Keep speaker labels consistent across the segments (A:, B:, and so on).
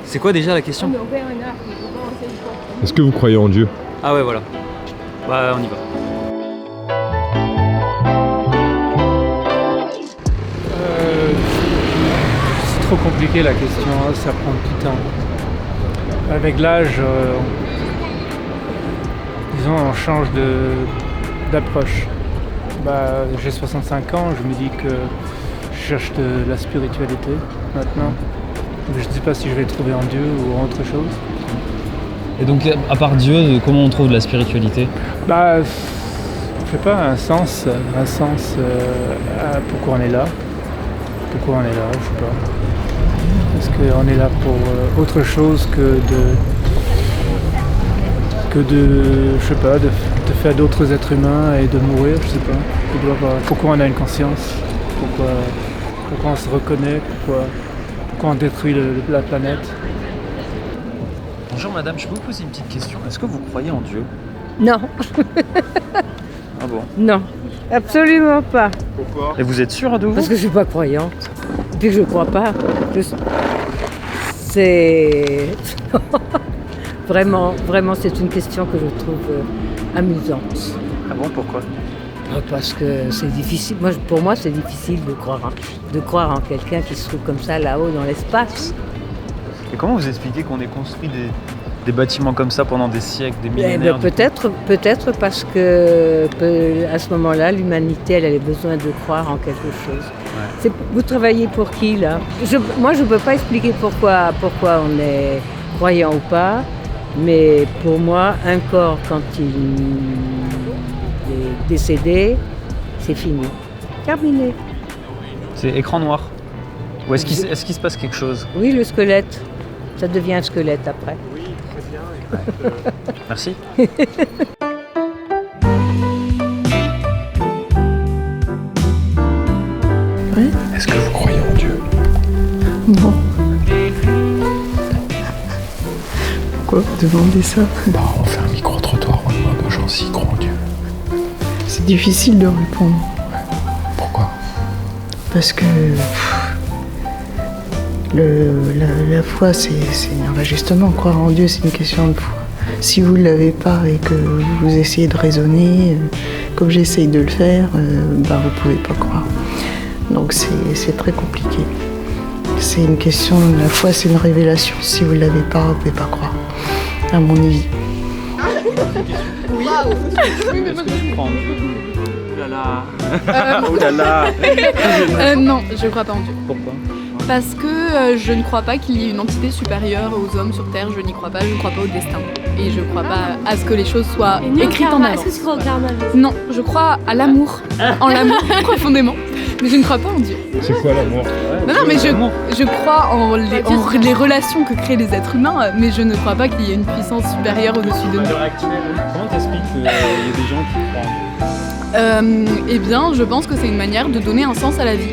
A: C'est quoi déjà la question?
B: Est-ce que vous croyez en Dieu?
A: Ah ouais, voilà. Bah, on y va.
C: C'est trop compliqué la question, hein, ça prend du temps. Avec l'âge, disons, on change d'approche. J'ai 65 ans, je me dis que je cherche de la spiritualité maintenant. Je ne sais pas si je vais trouver en Dieu ou en autre chose.
D: Et donc, à part Dieu, comment on trouve de la spiritualité?
C: Je sais pas, un sens à pourquoi on est là. Pourquoi on est là, je sais pas. Est-ce qu'on est là pour autre chose que je sais pas, de faire d'autres êtres humains et de mourir, je sais pas. Pourquoi on a une conscience? Pourquoi on se reconnaît? Pourquoi on détruit la planète?
A: Bonjour madame, je peux vous poser une petite question. Est-ce que vous croyez en Dieu?
E: Non,
A: Ah bon?
E: non, absolument pas.
B: Pourquoi?
A: Et vous êtes sûre de vous?
E: Parce que je suis pas croyante. Et puis que je crois pas. C'est vraiment, c'est une question que je trouve amusante.
A: Ah bon, pourquoi?
E: Parce que c'est difficile. Pour moi, c'est difficile de croire en quelqu'un qui se trouve comme ça là-haut dans l'espace.
A: Et comment vous expliquez qu'on ait construit des bâtiments comme ça pendant des siècles, des millénaires?
E: Peut-être parce que à ce moment-là, l'humanité, elle avait besoin de croire en quelque chose.
A: Ouais.
E: Vous travaillez pour qui là? Moi, je ne peux pas expliquer pourquoi on est croyant ou pas, mais pour moi, un corps quand il est décédé, c'est fini, terminé.
A: C'est écran noir. Ou est-ce qu'il se passe quelque chose?
E: Oui, le squelette, ça devient un squelette après.
B: Oui, très bien.
A: Merci.
F: Oui.
B: Est-ce que vous croyez en Dieu?
F: Non. Pourquoi vous demandez ça?
B: On fait un micro-trottoir, on demande aux gens s'ils croient en Dieu.
F: C'est difficile de répondre.
B: Pourquoi?
F: Parce que la foi, c'est justement, croire en Dieu, c'est une question de foi. Si vous ne l'avez pas et que vous essayez de raisonner, comme j'essaye de le faire, vous ne pouvez pas croire. Donc c'est très compliqué. C'est une question, la foi, c'est une révélation. Si vous ne l'avez pas, vous ne pouvez pas croire, à mon avis.
A: Oui, est-ce que tu crois en Dieu? Ouh là là. Ouh là là.
G: Non, je ne crois pas en Dieu.
A: Pourquoi?
G: Parce que je ne crois pas qu'il y ait une entité supérieure aux hommes sur Terre, je n'y crois pas, je ne crois pas au destin. Et je ne crois pas à ce que les choses soient écrites en avance.
H: Est-ce que tu crois au karma?
G: Non, je crois à l'amour, en l'amour profondément, mais je ne crois pas en Dieu.
B: C'est quoi l'amour?
G: Non, mais je crois en les relations que créent les êtres humains, mais je ne crois pas qu'il y ait une puissance supérieure au-dessus de nous.
D: Comment t'expliques qu'il y a des gens qui croient en Dieu?
G: Eh bien, je pense que c'est une manière de donner un sens à la vie.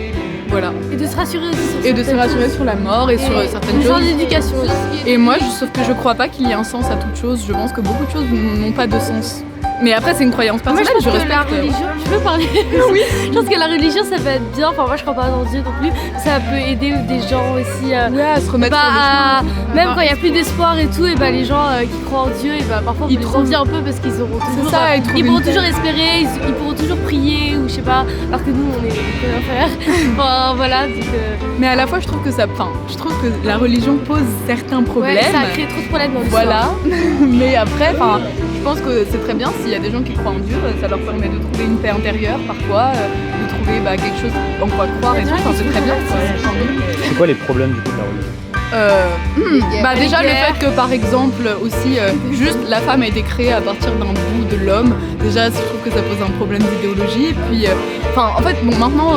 G: Voilà.
H: Et de se rassurer aussi sur
G: Et de se rassurer sur la mort et sur certaines
H: une
G: choses.
H: sorte d'éducation aussi.
G: Et moi, sauf que je crois pas qu'il y ait un sens à toute chose. Je pense que beaucoup de choses n'ont pas de sens. Mais après, c'est une croyance
H: Moi,
G: personnelle,
H: je pense que la
G: respecte.
H: religion, je peux parler?
G: Oui.
H: Je pense que la religion, ça peut être bien. Enfin, moi, je crois pas dans Dieu non plus. Ça peut aider des gens aussi
G: Ouais, à se remettre sur le chemin.
H: même quand il n'y a plus d'espoir et tout, et les gens qui croient en Dieu, et parfois
G: Ils
H: ils
G: trouvent-
H: envie un peu parce qu'ils auront toujours,
G: ça, ils trouvent
H: ils pourront
G: une
H: toujours espérer, ils pourront toujours prier ou je sais pas, alors que nous on est peut rien faire. Enfin voilà, donc
G: Mais à la fois, je trouve que je trouve que la religion pose certains problèmes.
H: ouais, ça a créé trop de problèmes dans l'histoire.
G: Voilà. Mais après, je pense que c'est très bien s'il y a des gens qui croient en Dieu, ça leur permet de trouver une paix intérieure parfois, de trouver quelque chose en quoi croire et tout. Enfin, c'est très bien.
A: C'est quoi les problèmes du coup de la religion?
G: Déjà le fait que par exemple aussi juste la femme a été créée à partir d'un bout de l'homme, déjà je trouve que ça pose un problème d'idéologie. Puis en fait maintenant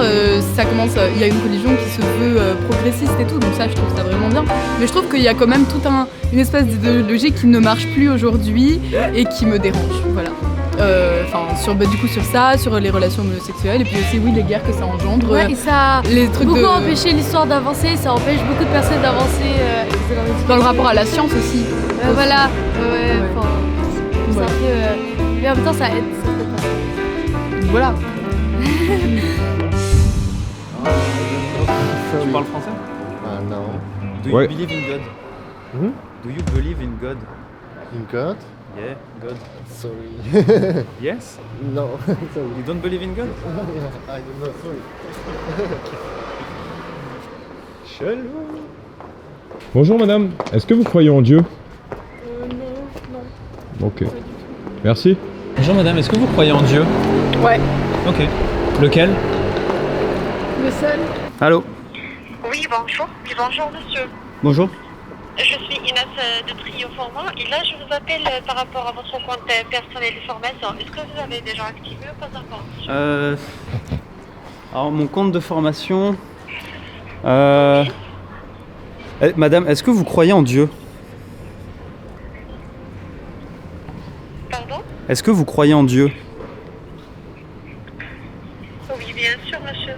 G: ça commence, il y a une religion qui se veut progressiste et tout, donc ça je trouve ça vraiment bien. Mais je trouve qu'il y a quand même toute une espèce d'idéologie qui ne marche plus aujourd'hui et qui me dérange. Voilà. Sur ça, sur les relations homosexuelles et puis aussi les guerres que ça engendre.
H: Ouais, et ça a
G: les trucs
H: beaucoup empêché l'histoire d'avancer, ça empêche beaucoup de personnes d'avancer
G: dans le rapport à la science aussi.
H: Voilà,
G: Voilà.
H: c'est un peu, mais en même temps ça aide, ça peut pas.
G: Voilà.
A: Tu parles français?
I: Non.
A: Do you
B: Ouais.
A: believe in God?
B: Hmm?
A: Do you believe in God?
I: In God?
A: Yeah, God.
I: Sorry.
A: Yes?
I: No, sorry.
A: You don't believe in God?
I: I don't know, sorry.
A: Chelou.
B: Bonjour madame, est-ce que vous croyez en Dieu?
G: Non.
B: Ok. Merci.
A: Bonjour madame, est-ce que vous croyez en Dieu?
G: Ouais.
A: Ok. Lequel?
G: Le seul.
A: Allô?
J: Oui, bonjour. Oui, bonjour, monsieur.
A: Bonjour.
J: Je suis Inès de Trio-Formant et là, je vous appelle par rapport à votre compte personnel de formation. Est-ce que vous avez déjà activé ou pas encore?
A: Alors, mon compte de formation... Madame, est-ce que vous croyez en Dieu?
J: Pardon?
A: Est-ce que vous croyez en Dieu?
J: Oui, bien sûr, monsieur.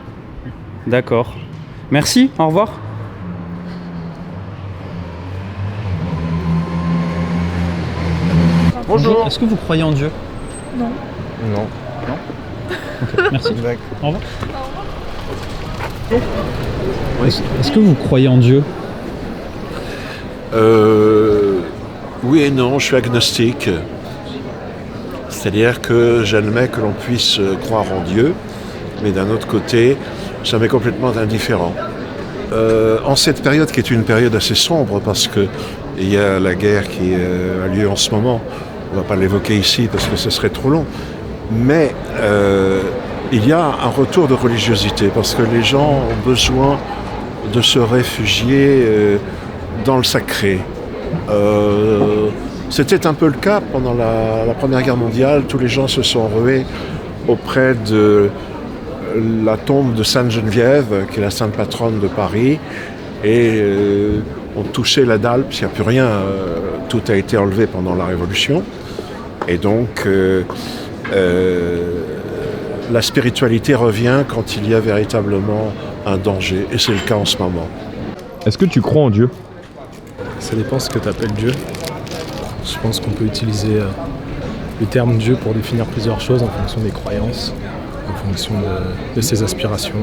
A: D'accord. Merci, au revoir.
B: Bonjour.
A: Est-ce que vous croyez en Dieu?
B: Non.
A: Ok, merci. Au revoir. Est-ce que vous croyez en Dieu?
K: Oui et non, je suis agnostique. C'est-à-dire que j'admets que l'on puisse croire en Dieu, mais d'un autre côté, ça m'est complètement indifférent. En cette période qui est une période assez sombre, parce qu'il y a la guerre qui a lieu en ce moment, on ne va pas l'évoquer ici parce que ce serait trop long, mais il y a un retour de religiosité, parce que les gens ont besoin de se réfugier dans le sacré. C'était un peu le cas pendant la Première Guerre mondiale. Tous les gens se sont rués auprès de la tombe de Sainte-Geneviève, qui est la sainte patronne de Paris, et ont touché la dalle, parce qu'il n'y a plus rien, tout a été enlevé pendant la Révolution. Et donc, la spiritualité revient quand il y a véritablement un danger, et c'est le cas en ce moment.
B: Est-ce que tu crois en Dieu?
L: Ça dépend ce que tu appelles Dieu. Je pense qu'on peut utiliser le terme Dieu pour définir plusieurs choses en fonction des croyances, en fonction de ses aspirations.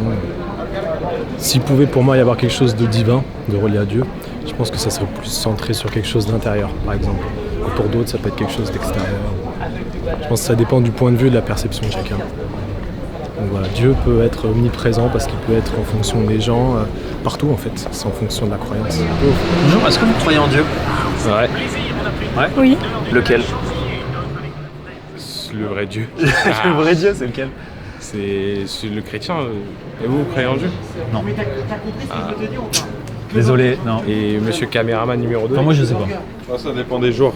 L: S'il pouvait pour moi y avoir quelque chose de divin, de relié à Dieu, je pense que ça serait plus centré sur quelque chose d'intérieur, par exemple. Et pour d'autres, ça peut être quelque chose d'extérieur. Je pense que ça dépend du point de vue et de la perception de chacun. Donc voilà, Dieu peut être omniprésent parce qu'il peut être en fonction des gens, partout en fait, c'est en fonction de la croyance.
A: Bonjour, est-ce que vous croyez en Dieu?
L: Ouais.
A: Ouais?
H: Oui.
A: Lequel?
L: Le vrai Dieu.
A: Le vrai Dieu, c'est lequel?
L: C'est le chrétien. Et vous croyez en Dieu?
A: Non. Désolé, non.
L: Et monsieur caméraman numéro 2?
A: Enfin, moi je sais pas.
B: Ça dépend des jours.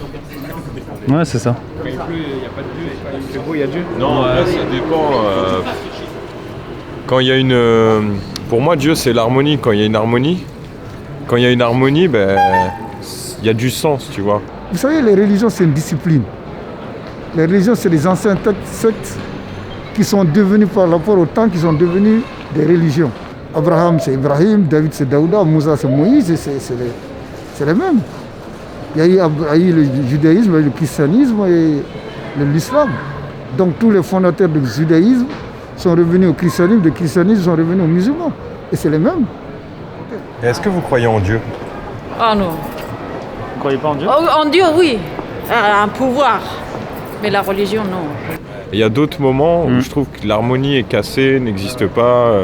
A: Ouais, c'est ça.
L: Quand il pleut, il n'y a pas de Dieu. Et quand il fait beau, il y a Dieu.
B: Non, ça dépend. Quand il y a une... pour moi, Dieu, c'est l'harmonie. Quand il y a une harmonie, ben, il y a du sens, tu vois.
M: Vous savez, les religions, c'est une discipline. Les religions, c'est les anciens sectes qui sont devenus par rapport au temps, qui sont devenus des religions. Abraham, c'est Ibrahim, David, c'est Daouda, Moussa, c'est Moïse, c'est les mêmes. Il y a eu le judaïsme, le christianisme et l'islam. Donc tous les fondateurs du judaïsme sont revenus au christianisme, du christianisme sont revenus aux musulmans. Et c'est les mêmes.
B: Et est-ce que vous croyez en Dieu?
E: Ah non.
A: Vous croyez pas en Dieu?
E: En Dieu, oui. Un pouvoir. Mais la religion, non.
B: Il y a d'autres moments où je trouve que l'harmonie est cassée, n'existe pas.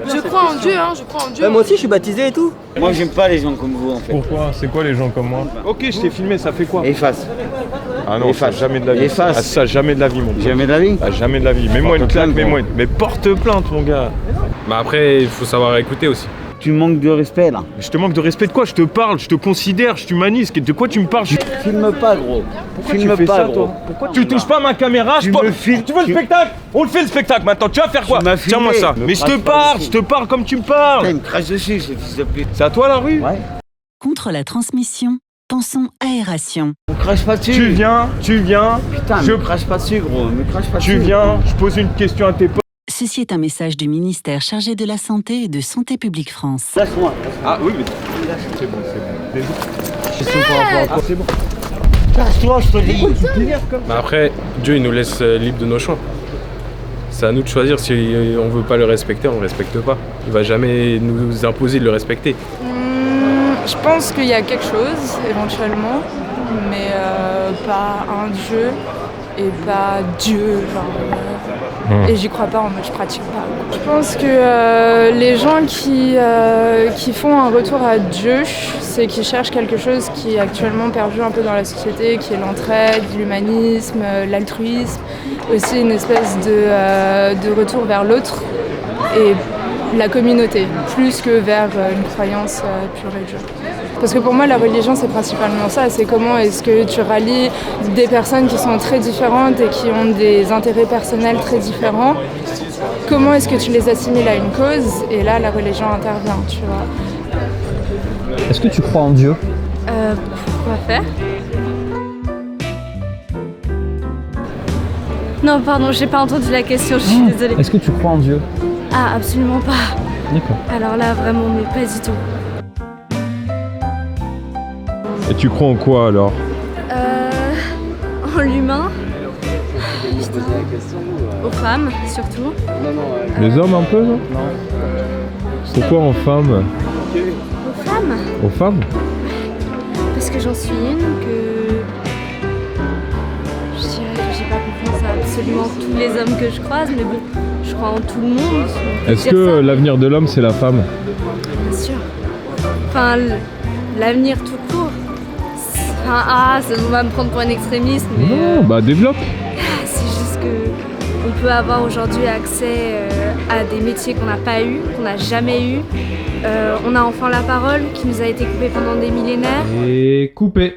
G: Je crois en Dieu, je crois en Dieu.
N: Moi aussi, je suis baptisé et tout.
A: Moi, j'aime pas les gens comme vous, en fait.
B: Pourquoi? C'est quoi les gens comme moi? Ok, je t'ai filmé, ça fait quoi?
A: Efface.
B: Ah non, ça jamais de la vie.
A: Efface.
B: Ah, ça jamais de la vie, mon gars.
A: Jamais de la vie?
B: Ah, jamais de la vie. Mets-moi une claque, mets-moi une... Mais porte plainte, mon gars.
L: Bah après, il faut savoir écouter aussi.
A: Tu manques de respect, là.
B: Je te manque de respect de quoi? Je te parle, je te considère, je t'humanise. De quoi tu me parles?
A: Filme pas, gros.
B: Pourquoi tu fais ça, toi? Pourquoi tu touches pas ma caméra? Tu veux le spectacle? On le fait le spectacle maintenant. Tu vas faire quoi? Tiens-moi ça. Mais je te parle comme tu me parles.
A: Il me crache dessus, ce fils de pute.
B: C'est à toi la rue?
A: Ouais.
O: Contre la transmission, pensons aération.
A: On crache pas dessus.
B: Tu viens.
A: Putain, me crache pas dessus, gros. Me crache pas dessus.
B: Tu viens, je pose une question à tes potes.
O: Ceci est un message du ministère chargé de la Santé et de Santé publique France.
A: Lâche-moi.
B: Ah oui, mais c'est bon.
A: C'est bon. Casse-toi, je te dis.
L: Bah après, Dieu il nous laisse libre de nos choix. C'est à nous de choisir. Si on veut pas le respecter, on le respecte pas. Il va jamais nous imposer de le respecter.
N: Je pense qu'il y a quelque chose, éventuellement, mais pas un Dieu et pas Dieu, genre. Et j'y crois pas, en mode je pratique pas. Je pense que les gens qui font un retour à Dieu, c'est qu'ils cherchent quelque chose qui est actuellement perdu un peu dans la société, qui est l'entraide, l'humanisme, l'altruisme, aussi une espèce de retour vers l'autre et la communauté, plus que vers une croyance pure et dure. Parce que pour moi, la religion, c'est principalement ça. C'est comment est-ce que tu rallies des personnes qui sont très différentes et qui ont des intérêts personnels très différents. Comment est-ce que tu les assimiles à une cause? Et là, la religion intervient, tu vois.
A: Est-ce que tu crois en Dieu?
H: Pourquoi faire? Non, pardon, j'ai pas entendu la question, je suis désolée.
A: Est-ce que tu crois en Dieu?
H: Ah, absolument pas.
A: D'accord.
H: Alors là, vraiment, mais pas du tout.
B: Et tu crois en quoi alors?
H: En l'humain. Putain. Aux femmes, surtout.
B: Les hommes un peu, non? Pourquoi en femmes?
H: Aux femmes?
B: Aux femmes?
H: Parce que j'en suis une, que je dirais que j'ai pas confiance à absolument tous les hommes que je croise, mais bon, je crois en tout le monde.
B: Est-ce que l'avenir de l'homme c'est la femme?
H: Bien sûr. Enfin, l'avenir tout court. Enfin, ça va me prendre pour un extrémiste, mais...
B: Non, bah développe.
H: C'est juste que on peut avoir aujourd'hui accès à des métiers qu'on n'a pas eu, qu'on n'a jamais eu. On a enfin la parole qui nous a été coupée pendant des millénaires.
B: Et coupé.